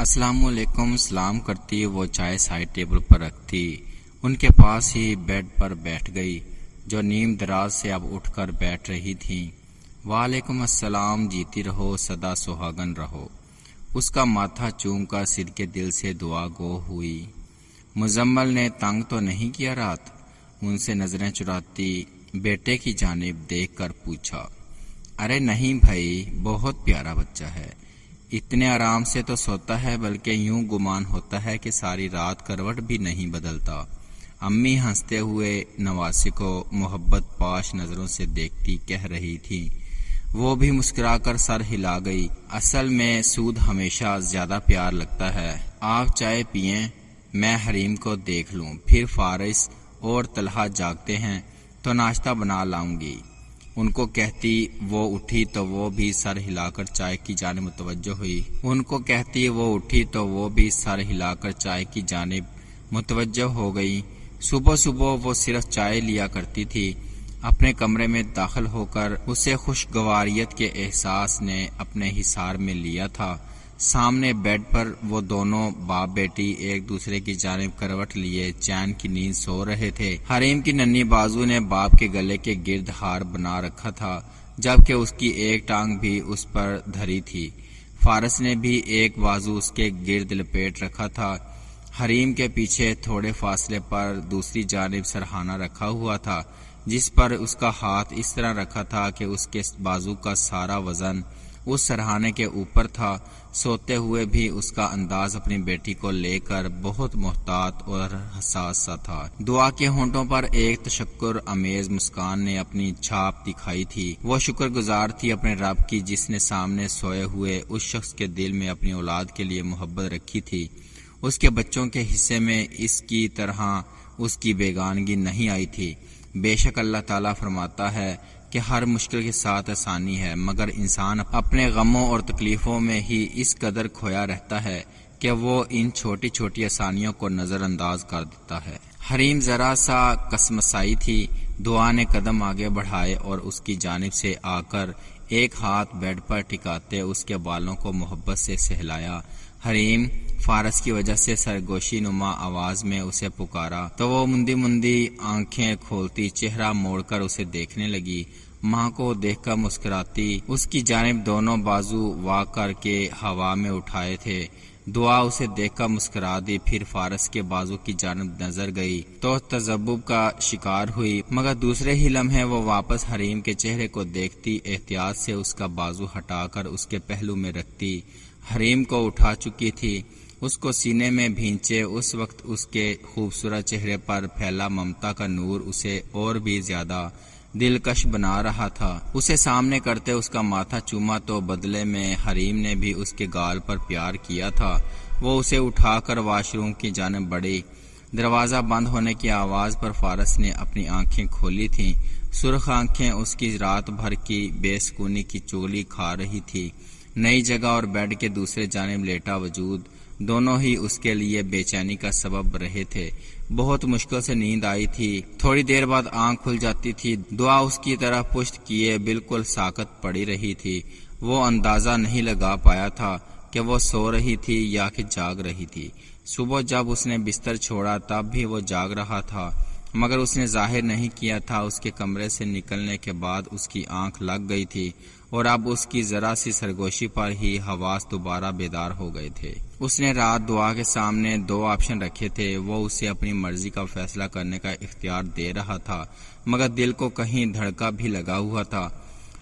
السلام علیکم۔ سلام کرتی وہ چائے سائڈ ٹیبل پر رکھتی، ان کے پاس ہی بیڈ پر بیٹھ گئی جو نیم دراز سے اب اٹھ کر بیٹھ رہی تھیں۔ وعلیکم السلام، جیتی رہو، سدا سہاگن رہو، اس کا ماتھا چوم کر صدقے دل سے دعا گو ہوئی۔ مزمل نے تنگ تو نہیں کیا رات؟ ان سے نظریں چراتی بیٹے کی جانب دیکھ کر پوچھا۔ ارے نہیں بھائی، بہت پیارا بچہ ہے، اتنے آرام سے تو سوتا ہے، بلکہ یوں گمان ہوتا ہے کہ ساری رات کروٹ بھی نہیں بدلتا۔ امی ہنستے ہوئے نواسے کو محبت پاش نظروں سے دیکھتی کہہ رہی تھی۔ وہ بھی مسکرا کر سر ہلا گئی۔ اصل میں سود ہمیشہ زیادہ پیار لگتا ہے۔ آپ چائے پئیں، میں حریم کو دیکھ لوں، پھر فارس اور طلحہ جاگتے ہیں تو ناشتہ بنا لاؤں گی۔ ان کو کہتی وہ اٹھی تو وہ بھی سر ہلا کر چائے کی جانب متوجہ ہو گئی۔ صبح صبح وہ صرف چائے لیا کرتی تھی۔ اپنے کمرے میں داخل ہو کر اسے خوشگواریت کے احساس نے اپنے حصار میں لیا تھا۔ سامنے بیڈ پر وہ دونوں باپ بیٹی ایک دوسرے کی جانب کروٹ لیے چین کی نیند سو رہے تھے۔ حریم کی ننھی بازو نے باپ کے گلے کے گرد ہار بنا رکھا تھا، جبکہ اس کی ایک ٹانگ بھی اس پر دھری تھی۔ فارس نے بھی ایک بازو اس کے گرد لپیٹ رکھا تھا۔ حریم کے پیچھے تھوڑے فاصلے پر دوسری جانب سرہانہ رکھا ہوا تھا، جس پر اس کا ہاتھ اس طرح رکھا تھا کہ اس کے بازو کا سارا وزن اس سرہانے کے اوپر تھا۔ سوتے ہوئے بھی اس کا انداز اپنی بیٹی کو لے کر بہت محتاط اور حساس سا تھا۔ دعا کے ہونٹوں پر ایک تشکر امیز مسکان نے اپنی چھاپ دکھائی تھی۔ وہ شکر گزار تھی اپنے رب کی، جس نے سامنے سوئے ہوئے اس شخص کے دل میں اپنی اولاد کے لیے محبت رکھی تھی۔ اس کے بچوں کے حصے میں اس کی طرح اس کی بیگانگی نہیں آئی تھی۔ بے شک اللہ تعالیٰ فرماتا ہے کہ ہر مشکل کے ساتھ آسانی ہے، مگر انسان اپنے غموں اور تکلیفوں میں ہی اس قدر کھویا رہتا ہے کہ وہ ان چھوٹی چھوٹی آسانیوں کو نظر انداز کر دیتا ہے۔ حریم ذرا سا کسمسائی تھی۔ دعا نے قدم آگے بڑھائے اور اس کی جانب سے آ کر ایک ہاتھ بیڈ پر ٹکاتے اس کے بالوں کو محبت سے سہلایا۔ حریم، فارس کی وجہ سے سرگوشی نما آواز میں اسے پکارا تو وہ مندی مندی آنکھیں کھولتی چہرہ موڑ کر اسے دیکھنے لگی۔ ماں کو دیکھ کر مسکراتی اس کی جانب دونوں بازو وا کر کے ہوا میں اٹھائے تھے۔ دعا اسے دیکھ کر مسکرا دی، پھر فارس کے بازو کی جانب نظر گئی تو تذبذب کا شکار ہوئی، مگر دوسرے ہی لمحے وہ واپس حریم کے چہرے کو دیکھتی احتیاط سے اس کا بازو ہٹا کر اس کے پہلو میں رکھتی۔ حریم کو اٹھا چکی تھی، اس کو سینے میں بھینچے اس وقت اس کے خوبصورت چہرے پر پھیلا ممتا کا نور اسے اور بھی زیادہ دلکش بنا رہا تھا۔ اسے سامنے کرتے اس کا ماتھا چوما تو بدلے میں حریم نے بھی اس کے گال پر پیار کیا تھا۔ وہ اسے اٹھا کر واش روم کی جانب بڑھی۔ دروازہ بند ہونے کی آواز پر فارس نے اپنی آنکھیں کھولی تھیں۔ سرخ آنکھیں اس کی رات بھر کی بے سکونی کی چغلی کھا رہی تھی۔ نئی جگہ اور بیڈ کے دوسرے جانب لیٹا وجود دونوں ہی اس کے لیے بے چینی کا سبب رہے تھے۔ بہت مشکل سے نیند آئی تھی، تھوڑی دیر بعد آنکھ کھل جاتی تھی۔ دعا اس کی طرح پشت کیے بالکل ساکت پڑی رہی تھی۔ وہ اندازہ نہیں لگا پایا تھا کہ وہ سو رہی تھی یا کہ جاگ رہی تھی۔ صبح جب اس نے بستر چھوڑا تب بھی وہ جاگ رہا تھا، مگر اس نے ظاہر نہیں کیا تھا۔ اس کے کمرے سے نکلنے کے بعد اس کی آنکھ لگ گئی تھی اور اب اس کی ذرا سی سرگوشی پر ہی حواس دوبارہ بیدار ہو گئے تھے۔ اس نے رات دعا کے سامنے دو آپشن رکھے تھے۔ وہ اسے اپنی مرضی کا فیصلہ کرنے کا اختیار دے رہا تھا، مگر دل کو کہیں دھڑکا بھی لگا ہوا تھا۔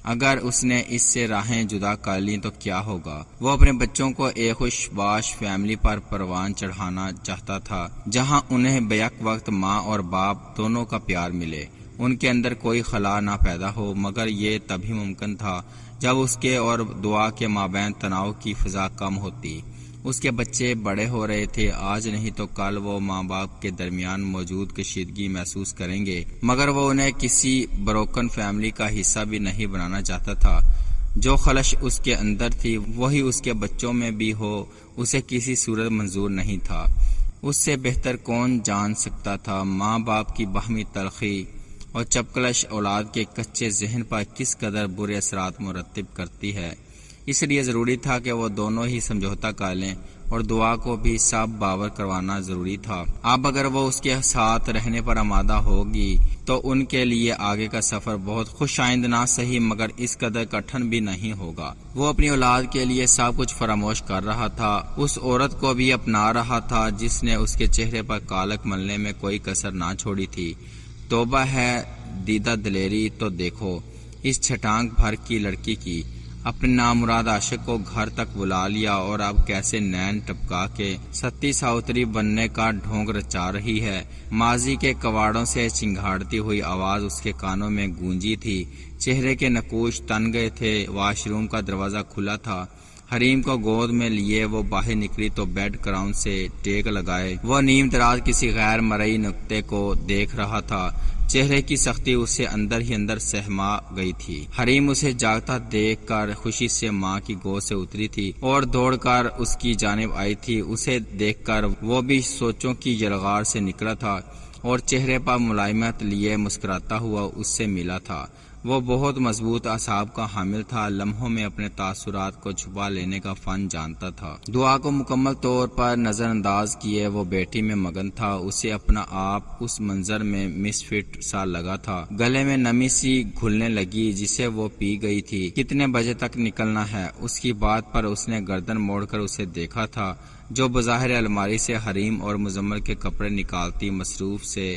اگر اس نے اس سے راہیں جدا کر لیں تو کیا ہوگا؟ وہ اپنے بچوں کو ایک خوش باش فیملی پر پروان چڑھانا چاہتا تھا، جہاں انہیں بیک وقت ماں اور باپ دونوں کا پیار ملے، ان کے اندر کوئی خلا نہ پیدا ہو۔ مگر یہ تبھی ممکن تھا جب اس کے اور دعا کے مابین تناؤ کی فضا کم ہوتی۔ اس کے بچے بڑے ہو رہے تھے، آج نہیں تو کل وہ ماں باپ کے درمیان موجود کشیدگی محسوس کریں گے، مگر وہ انہیں کسی بروکن فیملی کا حصہ بھی نہیں بنانا چاہتا تھا۔ جو خلش اس کے اندر تھی وہی اس کے بچوں میں بھی ہو، اسے کسی صورت منظور نہیں تھا۔ اس سے بہتر کون جان سکتا تھا ماں باپ کی باہمی تلخی اور چپکلش اولاد کے کچے ذہن پر کس قدر برے اثرات مرتب کرتی ہے۔ اس لیے ضروری تھا کہ وہ دونوں ہی سمجھوتہ کر لیں۔ اور دعا کو بھی سب باور کروانا ضروری تھا۔ اب اگر وہ اس کے ساتھ رہنے پر آمادہ ہوگی تو ان کے لیے آگے کا سفر بہت خوش آئند نہ صحیح مگر اس قدر کٹھن بھی نہیں ہوگا۔ وہ اپنی اولاد کے لیے سب کچھ فراموش کر رہا تھا، اس عورت کو بھی اپنا رہا تھا جس نے اس کے چہرے پر کالک ملنے میں کوئی کسر نہ چھوڑی تھی۔ توبہ ہے دیدہ دلیری تو دیکھو اس چھٹانگ بھر کی لڑکی کی، اپنے نامراد عاشق کو گھر تک بلا لیا اور اب کیسے نین ٹپکا کے ستی ساوتری بننے کا ڈھونگ رچا رہی ہے۔ ماضی کے کواڑوں سے چنگھاڑتی ہوئی آواز اس کے کانوں میں گونجی تھی، چہرے کے نقوش تن گئے تھے۔ واش روم کا دروازہ کھلا تھا، حریم کو گود میں لیے وہ باہر نکلی تو بیڈ گراؤنڈ سے ٹیک لگائے وہ نیم دراز کسی غیر مرئی نقطے کو دیکھ رہا تھا۔ چہرے کی سختی اسے اندر ہی اندر سہما گئی تھی۔ حریم اسے جاگتا دیکھ کر خوشی سے ماں کی گود سے اتری تھی اور دوڑ کر اس کی جانب آئی تھی۔ اسے دیکھ کر وہ بھی سوچوں کی یلغار سے نکلا تھا اور چہرے پر ملائمت لیے مسکراتا ہوا اس سے ملا تھا۔ وہ بہت مضبوط اعصاب کا حامل تھا، لمحوں میں اپنے تاثرات کو چھپا لینے کا فن جانتا تھا۔ دعا کو مکمل طور پر نظر انداز کیے وہ بیٹی میں مگن تھا۔ اسے اپنا آپ اس منظر میں مس فٹ سا لگا تھا، گلے میں نمی سی گھلنے لگی جسے وہ پی گئی تھی۔ کتنے بجے تک نکلنا ہے؟ اس کی بات پر اس نے گردن موڑ کر اسے دیکھا تھا جو بظاہر الماری سے حریم اور مزمل کے کپڑے نکالتی مصروف سے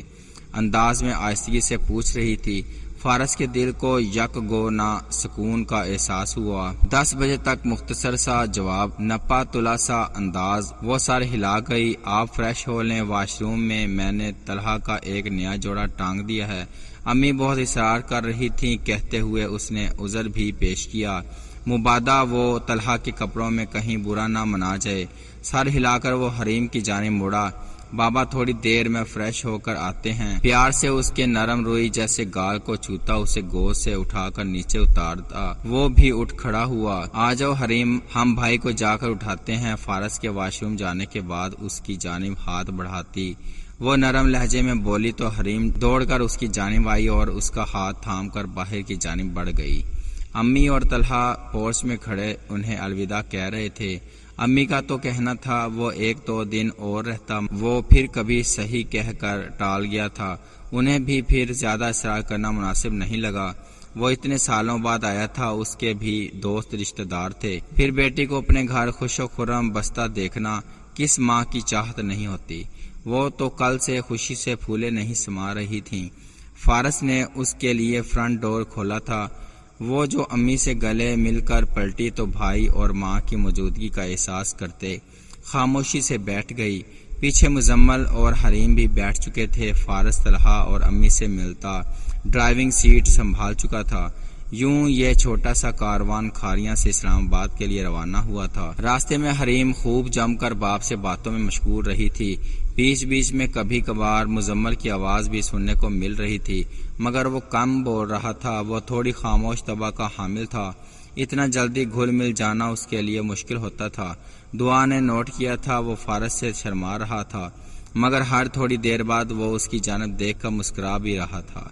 انداز میں آہستگی سے پوچھ رہی تھی۔ فارس کے دل کو یک گو نہ سکون کا احساس ہوا۔ 10 بجے تک مختصر سا جواب، نپا تلا سا انداز۔ وہ سر ہلا گئی۔ آپ فریش ہو لیں، واش روم میں نے طلحہ کا ایک نیا جوڑا ٹانگ دیا ہے۔ امی بہت اصرار کر رہی تھیں کہتے ہوئے اس نے عذر بھی پیش کیا، مبادا وہ طلحہ کے کپڑوں میں کہیں برا نہ منا جائے۔ سر ہلا کر وہ حریم کی جانب مڑا، بابا تھوڑی دیر میں فریش ہو کر آتے ہیں۔ پیار سے اس کے نرم روئی جیسے گال کو چھوتا اسے گود سے اٹھا کر نیچے اتارتا وہ بھی اٹھ کھڑا ہوا۔ آ جاؤ حریم، ہم بھائی کو جا کر اٹھاتے ہیں۔ فارس کے واش روم جانے کے بعد اس کی جانب ہاتھ بڑھاتی وہ نرم لہجے میں بولی تو حریم دوڑ کر اس کی جانب آئی اور اس کا ہاتھ تھام کر باہر کی جانب بڑھ گئی۔ امی اور طلحہ پورچ میں کھڑے انہیں الوداع کہہ رہے تھے۔ امی کا تو کہنا تھا وہ 1-2 دن اور رہتا، وہ پھر کبھی صحیح کہہ کر ٹال گیا تھا۔ انہیں بھی پھر زیادہ اصرار کرنا مناسب نہیں لگا، وہ اتنے سالوں بعد آیا تھا، اس کے بھی دوست رشتہ دار تھے۔ پھر بیٹی کو اپنے گھر خوش و خرم بستا دیکھنا کس ماں کی چاہت نہیں ہوتی۔ وہ تو کل سے خوشی سے پھولے نہیں سما رہی تھیں۔ فارس نے اس کے لیے فرنٹ ڈور کھولا تھا۔ وہ جو امی سے گلے مل کر پلٹی تو بھائی اور ماں کی موجودگی کا احساس کرتے خاموشی سے بیٹھ گئی۔ پیچھے مزمل اور حریم بھی بیٹھ چکے تھے۔ فارس طلحہ اور امی سے ملتا ڈرائیونگ سیٹ سنبھال چکا تھا۔ یوں یہ چھوٹا سا کاروان کھاریاں سے اسلام آباد کے لیے روانہ ہوا تھا۔ راستے میں حریم خوب جم کر باپ سے باتوں میں مشغول رہی تھی۔ بیچ بیچ میں کبھی کبھار مزمل کی آواز بھی سننے کو مل رہی تھی مگر وہ کم بول رہا تھا، وہ تھوڑی خاموش طبع کا حامل تھا، اتنا جلدی گھل مل جانا اس کے لیے مشکل ہوتا تھا۔ دعا نے نوٹ کیا تھا وہ فارس سے شرما رہا تھا مگر ہر تھوڑی دیر بعد وہ اس کی جانب دیکھ کر مسکرا بھی رہا تھا۔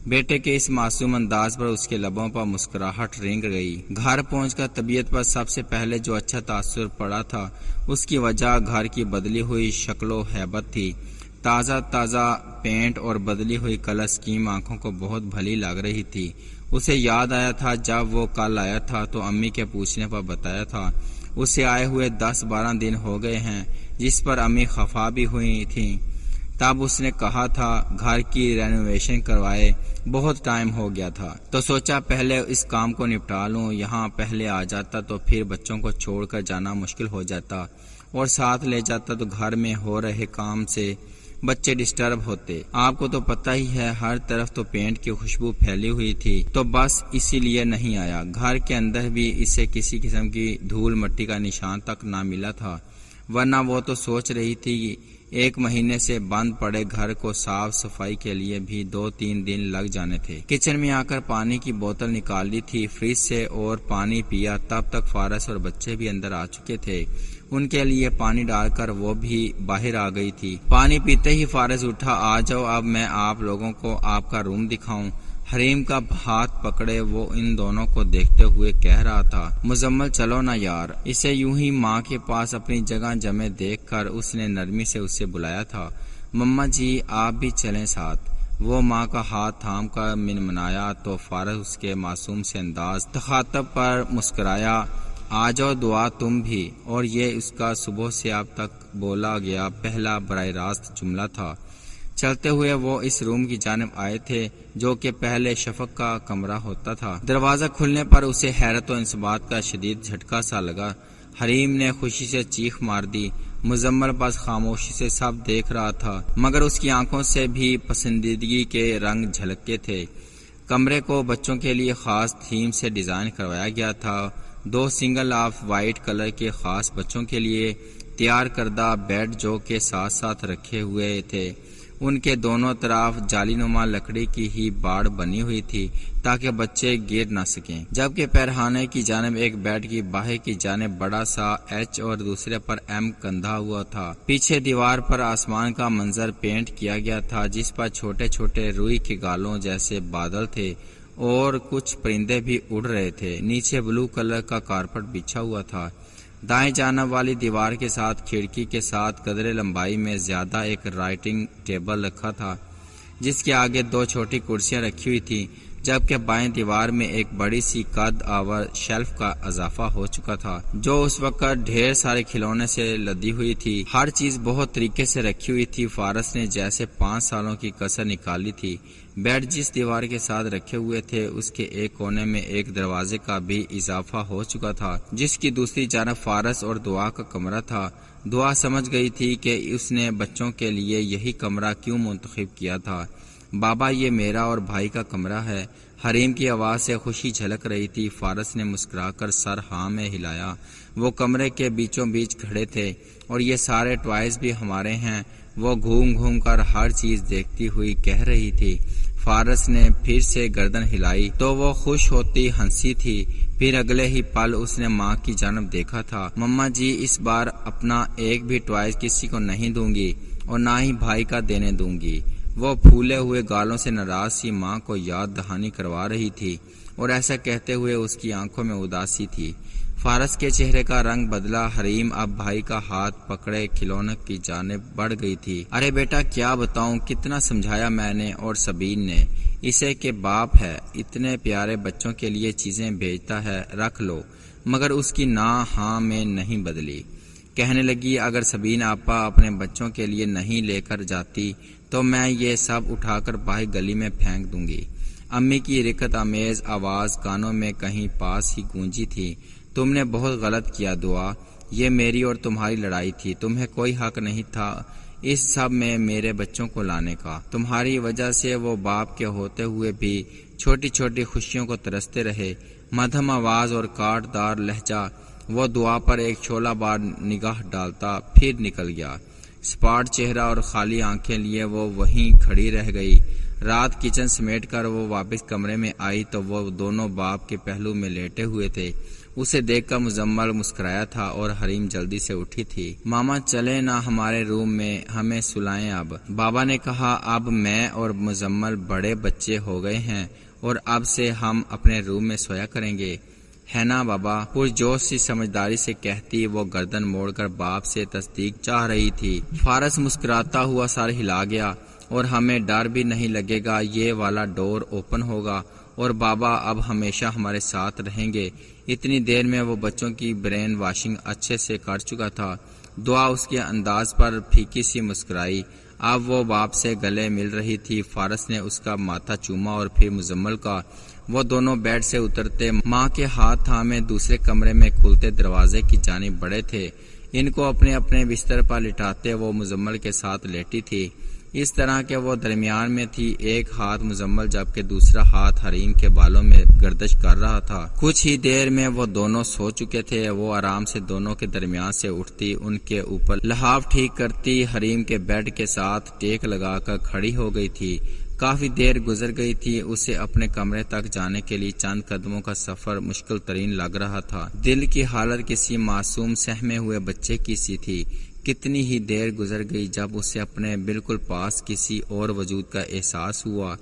بیٹے کے اس معصوم انداز پر اس کے لبوں پر مسکراہٹ رنگ گئی۔ گھر پہنچ کر طبیعت پر سب سے پہلے جو اچھا تاثر پڑا تھا اس کی وجہ گھر کی بدلی ہوئی شکل و ہیبت تھی۔ تازہ پینٹ اور بدلی ہوئی کلر اسکیم آنکھوں کو بہت بھلی لگ رہی تھی۔ اسے یاد آیا تھا جب وہ کل آیا تھا تو امی کے پوچھنے پر بتایا تھا اسے آئے ہوئے 10-12 دن ہو گئے ہیں، جس پر امی خفا بھی ہوئی تھیں۔ تب اس نے کہا تھا گھر کی رینوویشن کروائے بہت ٹائم ہو گیا تھا، تو سوچا پہلے اس کام کو نپٹا لوں، یہاں پہلے آ جاتا تو پھر بچوں کو چھوڑ کر جانا مشکل ہو جاتا اور ساتھ لے جاتا تو گھر میں ہو رہے کام سے بچے ڈسٹرب ہوتے۔ آپ کو تو پتہ ہی ہے ہر طرف تو پینٹ کی خوشبو پھیلی ہوئی تھی، تو بس اسی لیے نہیں آیا۔ گھر کے اندر بھی اسے کسی قسم کی دھول مٹی کا نشان تک نہ ملا تھا، ورنہ وہ تو سوچ رہی تھی 1 مہینے سے بند پڑے گھر کو صاف صفائی کے لیے بھی 2-3 دن لگ جانے تھے۔ کچن میں آ کر پانی کی بوتل نکال لی تھی فریج سے اور پانی پیا۔ تب تک فارس اور بچے بھی اندر آ چکے تھے، ان کے لیے پانی ڈال کر وہ بھی باہر آ گئی تھی۔ پانی پیتے ہی فارس اٹھا، آ جاؤ اب میں آپ لوگوں کو آپ کا روم دکھاؤں۔ حریم کا ہاتھ پکڑے وہ ان دونوں کو دیکھتے ہوئے کہہ رہا تھا، مزمل چلو نا یار۔ اسے یوں ہی ماں کے پاس اپنی جگہ جمے دیکھ کر اس نے نرمی سے اسے بلایا تھا، مما جی آپ بھی چلیں ساتھ۔ وہ ماں کا ہاتھ تھام کر منمنایا تو فارس اس کے معصوم سے انداز تخاطب پر مسکرایا، آ جاؤ دعا تم بھی۔ اور یہ اس کا صبح سے اب تک بولا گیا پہلا براہ راست جملہ تھا۔ چلتے ہوئے وہ اس روم کی جانب آئے تھے جو کہ پہلے شفق کا کمرہ ہوتا تھا۔ دروازہ کھلنے پر اسے حیرت و انصباط کا شدید جھٹکا سا لگا۔ حریم نے خوشی سے چیخ مار دی۔ مزمل بس خاموشی سے سب دیکھ رہا تھا، مگر اس کی آنکھوں سے بھی پسندیدگی کے رنگ جھلکتے تھے۔ کمرے کو بچوں کے لیے خاص تھیم سے ڈیزائن کروایا گیا تھا۔ 2 سنگل آف وائٹ کلر کے خاص بچوں کے لیے تیار کردہ بیڈ جو کہ ساتھ ساتھ رکھے ہوئے تھے، ان کے دونوں طرف جالی نما لکڑی کی ہی باڑ بنی ہوئی تھی تاکہ بچے گر نہ سکیں، جبکہ پیرہانے کی جانب ایک بیڈ کی باہر کی جانب بڑا سا ایچ اور دوسرے پر ایم کندھا ہوا تھا۔ پیچھے دیوار پر آسمان کا منظر پینٹ کیا گیا تھا جس پر چھوٹے چھوٹے روئی کے گالوں جیسے بادل تھے اور کچھ پرندے بھی اڑ رہے تھے۔ نیچے بلو کلر کا کارپٹ بچھا ہوا تھا۔ دائیں جانب والی دیوار کے ساتھ کھڑکی کے ساتھ قدرے لمبائی میں زیادہ ایک رائٹنگ ٹیبل رکھا تھا جس کے آگے 2 چھوٹی کرسیاں رکھی ہوئی تھیں، جبکہ بائیں دیوار میں ایک بڑی سی قد آور شیلف کا اضافہ ہو چکا تھا جو اس وقت ڈھیر سارے کھلونے سے لدی ہوئی تھی۔ ہر چیز بہت طریقے سے رکھی ہوئی تھی، فارس نے جیسے 5 سالوں کی کسر نکالی تھی۔ بیڈ جس دیوار کے ساتھ رکھے ہوئے تھے اس کے ایک کونے میں ایک دروازے کا بھی اضافہ ہو چکا تھا جس کی دوسری جانب فارس اور دعا کا کمرہ تھا۔ دعا سمجھ گئی تھی کہ اس نے بچوں کے لیے یہی کمرہ کیوں منتخب کیا تھا۔ بابا یہ میرا اور بھائی کا کمرہ ہے۔ حریم کی آواز سے خوشی جھلک رہی تھی۔ فارس نے مسکرا کر سر ہاں میں ہلایا۔ وہ کمرے کے بیچوں بیچ کھڑے تھے، اور یہ سارے ٹوائز بھی ہمارے ہیں، وہ گھوم گھوم کر ہر چیز دیکھتی ہوئی کہہ رہی تھی۔ فارس نے پھر سے گردن ہلائی تو وہ خوش ہوتی ہنسی تھی۔ پھر اگلے ہی پل اس نے ماں کی جانب دیکھا تھا، مما جی اس بار اپنا ایک بھی ٹوائز کسی کو نہیں دوں گی اور نہ ہی بھائی کا دینے دوں گی۔ وہ پھولے ہوئے گالوں سے ناراض سی ماں کو یاد دہانی کروا رہی تھی، اور ایسا کہتے ہوئے اس کی آنکھوں میں اداسی تھی۔ فارس کے چہرے کا رنگ بدلا۔ حریم اب بھائی کا ہاتھ پکڑے کھلونے کی جانب بڑھ گئی تھی۔ ارے بیٹا کیا بتاؤں، کتنا سمجھایا میں نے اور سبین نے اسے کہ باپ ہے، اتنے پیارے بچوں کے لیے چیزیں بھیجتا ہے، رکھ لو، مگر اس کی نہ ہاں میں نہیں بدلی۔ کہنے لگی اگر سبین آپا اپنے بچوں کے لیے نہیں لے کر جاتی تو میں یہ سب اٹھا کر باہر گلی میں پھینک دوں گی۔ امی کی رکت آمیز آواز کانوں میں کہیں پاس ہی گونجی تھی، تم نے بہت غلط کیا دعا، یہ میری اور تمہاری لڑائی تھی، تمہیں کوئی حق نہیں تھا اس سب میں میرے بچوں کو لانے کا۔ تمہاری وجہ سے وہ باپ کے ہوتے ہوئے بھی چھوٹی چھوٹی خوشیوں کو ترستے رہے۔ مدھم آواز اور کاٹ دار لہجہ۔ وہ دعا پر ایک چھولا بار نگاہ ڈالتا پھر نکل گیا۔ سپاٹ چہرہ اور خالی آنکھیں لیے وہ وہیں کھڑی رہ گئی۔ رات کچن سمیٹ کر وہ واپس کمرے میں آئی تو وہ دونوں باپ کے پہلو میں لیٹے ہوئے تھے۔ اسے دیکھ کر مزمل مسکرایا تھا اور حریم جلدی سے اٹھی تھی۔ ماما چلے نہ ہمارے روم میں، ہمیں سلائیں اب۔ بابا نے کہا اب میں اور مزمل بڑے بچے ہو گئے ہیں اور اب سے ہم اپنے روم میں سویا کریں گے، ہے نا بابا؟ پرجوش سی سمجھداری سے کہتی وہ گردن موڑ کر باپ سے تصدیق چاہ رہی تھی۔ فارس مسکراتا ہوا سر ہلا گیا، اور ہمیں ڈر بھی نہیں لگے گا، یہ والا ڈور اوپن ہوگا اور بابا اب ہمیشہ ہمارے ساتھ رہیں گے۔ اتنی دیر میں وہ بچوں کی برین واشنگ اچھے سے کر چکا تھا۔ دعا اس کے انداز پر پھیکی سی مسکرائی۔ اب وہ باپ سے گلے مل رہی تھی۔ فارس نے اس کا ماتھا چوما اور پھر مزمل کا۔ وہ دونوں بیڈ سے اترتے ماں کے ہاتھ تھامے دوسرے کمرے میں کھلتے دروازے کی جانب بڑھے تھے۔ ان کو اپنے اپنے بستر پر لٹاتے وہ مزمل کے ساتھ لیٹی تھی، اس طرح کہ وہ درمیان میں تھی، ایک ہاتھ مزمل جبکہ دوسرا ہاتھ حریم کے بالوں میں گردش کر رہا تھا۔ کچھ ہی دیر میں وہ دونوں سو چکے تھے۔ وہ آرام سے دونوں کے درمیان سے اٹھتی، ان کے اوپر لحاف ٹھیک کرتی، حریم کے بیڈ کے ساتھ ٹیک لگا کر کھڑی ہو گئی تھی۔ کافی دیر گزر گئی تھی۔ اسے اپنے کمرے تک جانے کے لیے چند قدموں کا سفر مشکل ترین لگ رہا تھا۔ دل کی حالت کسی معصوم سہمے ہوئے بچے کی سی تھی۔ کتنی ہی دیر گزر گئی جب اسے اپنے بالکل پاس کسی اور وجود کا احساس ہوا۔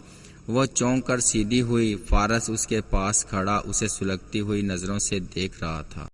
وہ چونک کر سیدھی ہوئی۔ فارس اس کے پاس کھڑا اسے سلگتی ہوئی نظروں سے دیکھ رہا تھا۔